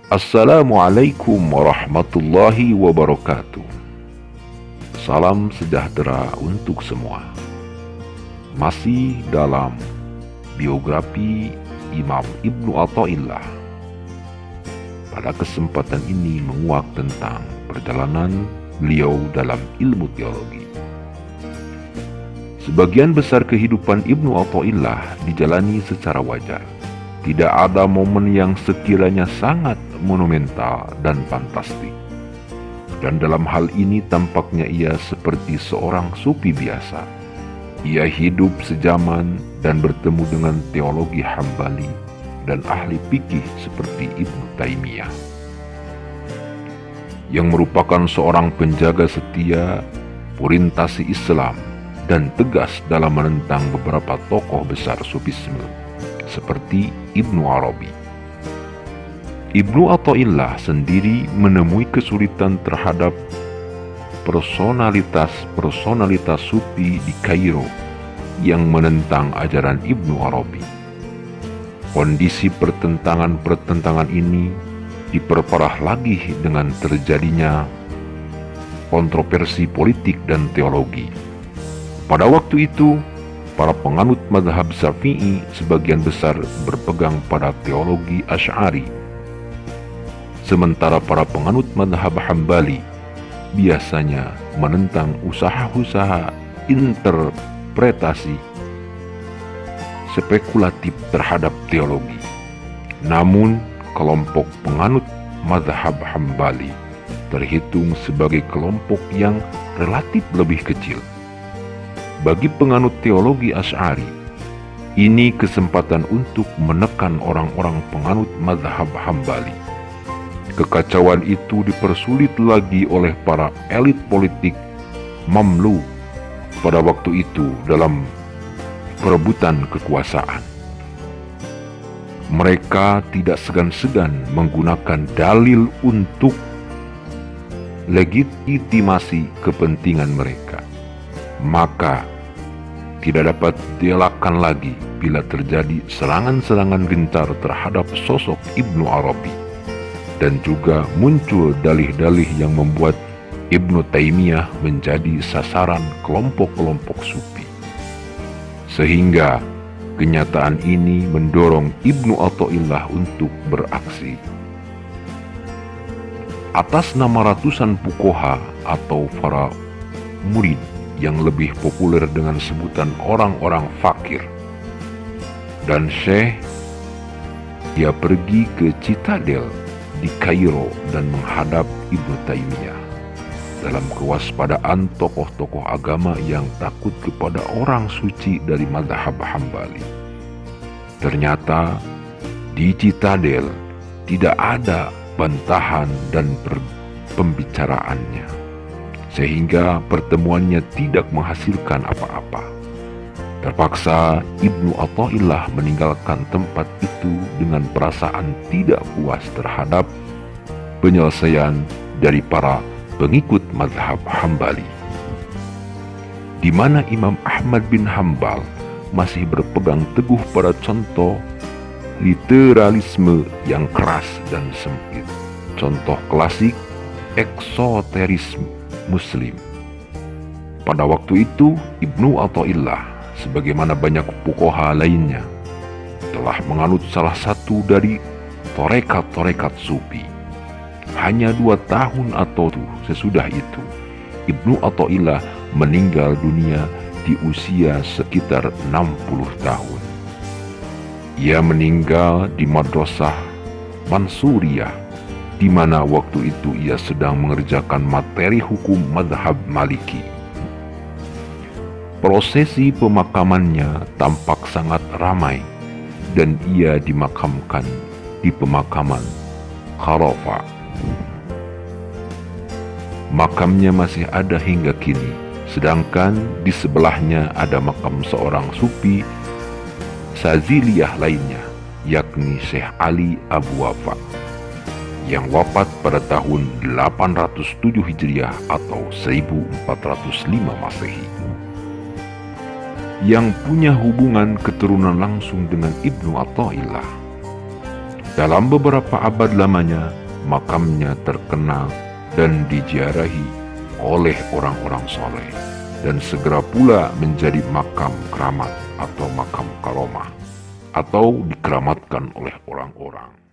Assalamualaikum warahmatullahi wabarakatuh. Salam sejahtera untuk semua. Masih dalam biografi Imam Ibnu Athaillah. Pada kesempatan ini menguak tentang perjalanan beliau dalam ilmu teologi. Sebagian besar kehidupan Ibnu Athaillah dijalani secara wajar. Tidak ada momen yang sekiranya sangat monumental dan fantastik. Dan dalam hal ini tampaknya ia seperti seorang sufi biasa. Ia hidup sejaman dan bertemu dengan teologi Hambali dan ahli fikih seperti Ibnu Taimiyah, yang merupakan seorang penjaga setia orientasi Islam dan tegas dalam menentang beberapa tokoh besar sufisme seperti Ibnu Arabi. Ibnu Athaillah sendiri menemui kesulitan terhadap personalitas sufi di Kairo yang menentang ajaran Ibnu Arabi. Kondisi pertentangan ini diperparah lagi dengan terjadinya kontroversi politik dan teologi. Pada waktu itu, para penganut mazhab Syafi'i sebagian besar berpegang pada teologi Asy'ari, sementara para penganut mazhab Hambali biasanya menentang usaha-usaha interpretasi spekulatif terhadap teologi. Namun, kelompok penganut mazhab Hambali terhitung sebagai kelompok yang relatif lebih kecil. Bagi penganut teologi Asy'ari, ini kesempatan untuk menekan orang-orang penganut mazhab Hambali. Kekacauan itu dipersulit lagi oleh para elit politik Mamluk pada waktu itu dalam perebutan kekuasaan. Mereka tidak segan-segan menggunakan dalil untuk legitimasi kepentingan mereka. Maka tidak dapat dielakkan lagi bila terjadi serangan-serangan gentar terhadap sosok Ibnu Arabi, dan juga muncul dalih-dalih yang membuat Ibnu Taimiyah menjadi sasaran kelompok-kelompok sufi. Sehingga kenyataan ini mendorong Ibnu Athaillah untuk beraksi. Atas nama ratusan fuqaha atau para murid yang lebih populer dengan sebutan orang-orang fakir dan syekh, dia pergi ke Citadel di Kairo dan menghadap Ibnu Taimiyah dalam kewaspadaan tokoh-tokoh agama yang takut kepada orang suci dari mazhab Hambali. Ternyata di Citadel tidak ada bantahan dan pembicaraannya, sehingga pertemuannya tidak menghasilkan apa-apa. Terpaksa Ibnu Athaillah meninggalkan tempat itu dengan perasaan tidak puas terhadap penyelesaian dari para pengikut mazhab Hambali, di mana Imam Ahmad bin Hambal masih berpegang teguh pada contoh literalisme yang keras dan sempit, contoh klasik eksoterisme Muslim. Pada waktu itu, Ibnu Athaillah, sebagaimana banyak fuqaha lainnya, telah menganut salah satu dari torekat-torekat sufi. Hanya 2 tahun atau sesudah itu, Ibnu Athaillah meninggal dunia di usia sekitar 60 tahun. Ia meninggal di Madrasah Mansuriyah, di mana waktu itu ia sedang mengerjakan materi hukum mazhab Maliki. Prosesi pemakamannya tampak sangat ramai dan ia dimakamkan di pemakaman Kharafa. Makamnya masih ada hingga kini, sedangkan di sebelahnya ada makam seorang sufi Saziliyah lainnya, yakni Syekh Ali Abu Wafa, yang wafat pada tahun 807 Hijriah atau 1405 Masehi, yang punya hubungan keturunan langsung dengan Ibnu Athaillah. Dalam beberapa abad lamanya, makamnya terkenal dan diziarahi oleh orang-orang soleh, dan segera pula menjadi makam keramat atau makam karomah, atau dikeramatkan oleh orang-orang.